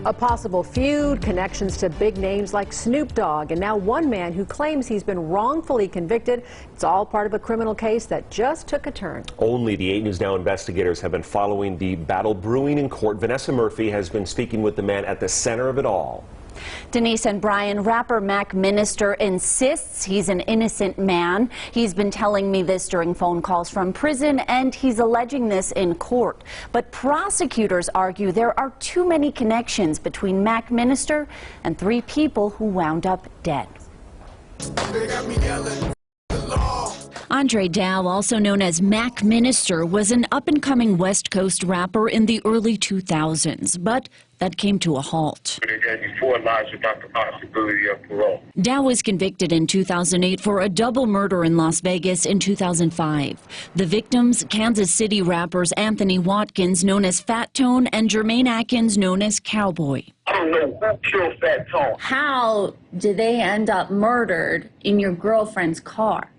A possible feud, connections to big names like Snoop Dogg, and now one man who claims he's been wrongfully convicted. It's all part of a criminal case that just took a turn. Only the 8 News Now investigators have been following the battle brewing in court. Vanessa Murphy has been speaking with the man at the center of it all. Denise and Brian, rapper Mac Minister insists he's an innocent man. He's been telling me this during phone calls from prison, and he's alleging this in court. But prosecutors argue there are too many connections between Mac Minister and 3 people who wound up dead. Andre Dow, also known as Mac Minister, was an up-and-coming West Coast rapper in the early 2000s, but that came to a halt. They gave me 4 lives without the possibility of parole. Dow was convicted in 2008 for a double murder in Las Vegas in 2005. The victims, Kansas City rappers Anthony Watkins, known as Fat Tone, and Jermaine Atkins, known as Cowboy. I don't know who killed Fat Tone. How did they end up murdered in your girlfriend's car?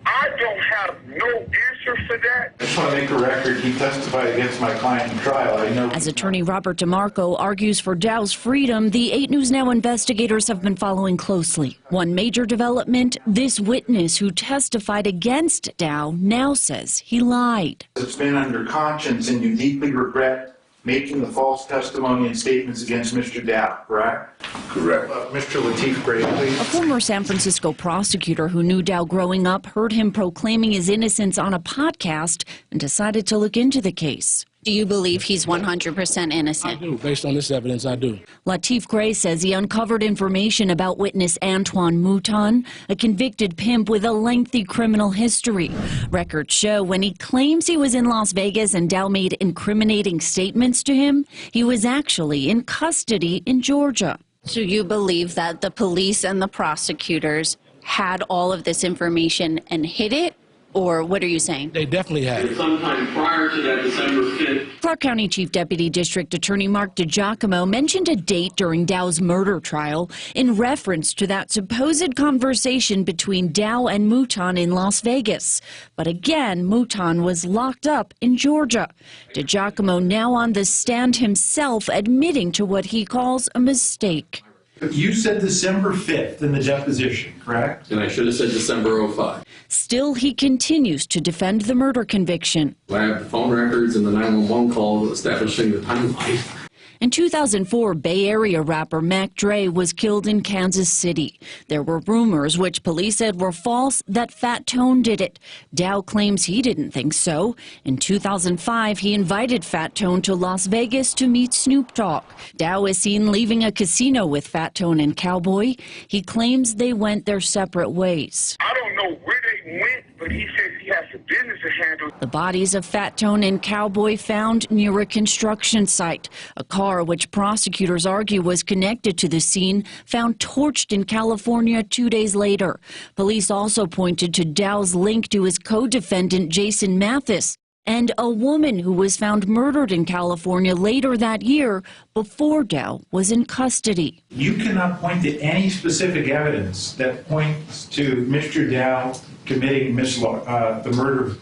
I don't have no answer for that. I just want to make a record. He testified against my client in trial. I know. As attorney Robert DeMarco argues for Dow's freedom, the 8 News Now investigators have been following closely. One major development, this witness who testified against Dow now says he lied. It's been under conscience and you deeply regret making the false testimony and statements against Mr. Dow, correct? Correct. Mr. Lateef Gray, please. A former San Francisco prosecutor who knew Dow growing up heard him proclaiming his innocence on a podcast and decided to look into the case. Do you believe he's 100% innocent? I do. Based on this evidence, I do. Lateef Gray says he uncovered information about witness Antoine Mouton, a convicted pimp with a lengthy criminal history. Records show when he claims he was in Las Vegas and Dow made incriminating statements to him, he was actually in custody in Georgia. So you believe that the police and the prosecutors had all of this information and hid it? Or what are you saying? They definitely had. Sometime prior to that December 5th. Clark County Chief Deputy District Attorney Mark DiGiacomo mentioned a date during Dow's murder trial in reference to that supposed conversation between Dow and Mouton in Las Vegas. But again, Mouton was locked up in Georgia. DiGiacomo now on the stand himself admitting to what he calls a mistake. You said December 5th in the deposition, correct? And I should have said December 05. Still, he continues to defend the murder conviction. I have the phone records and the 911 call establishing the timeline. In 2004, Bay Area rapper Mac Dre was killed in Kansas City. There were rumors, which police said were false, that Fat Tone did it. Dow claims he didn't think so. In 2005, he invited Fat Tone to Las Vegas to meet Snoop Dogg. Dow is seen leaving a casino with Fat Tone and Cowboy. He claims they went their separate ways. I don't know where they went, but he says he has some business to handle. The bodies of Fat Tone and Cowboy found near a construction site. A car which prosecutors argue was connected to the scene found torched in California 2 days later. Police also pointed to Dow's link to his co-defendant Jason Mathis and a woman who was found murdered in California later that year before Dow was in custody. You cannot point to any specific evidence that points to Mr. Dow committing the murder of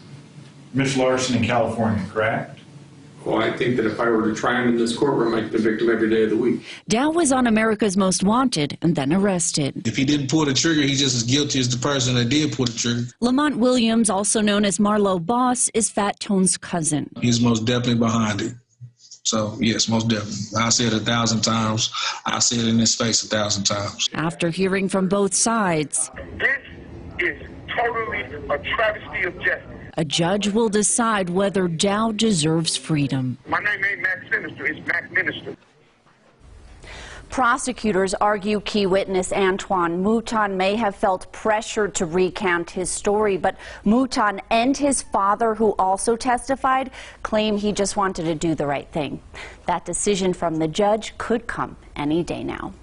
Miss Larson in California, correct? Well, I think that if I were to try him in this courtroom, I'd convict him every day of the week. Dow was on America's Most Wanted and then arrested. If he didn't pull the trigger, he's just as guilty as the person that did pull the trigger. Lamont Williams, also known as Marlo Boss, is Fat Tone's cousin. He's most definitely behind it. So, yes, most definitely. I said it 1,000 times. I said it in his face 1,000 times. After hearing from both sides, This is totally a travesty of justice. a judge will decide whether Dow deserves freedom. My name ain't Mac Minister, it's Mac Minister. Prosecutors argue key witness Antoine Mouton may have felt pressured to recount his story, but Mouton and his father, who also testified, claim he just wanted to do the right thing. That decision from the judge could come any day now.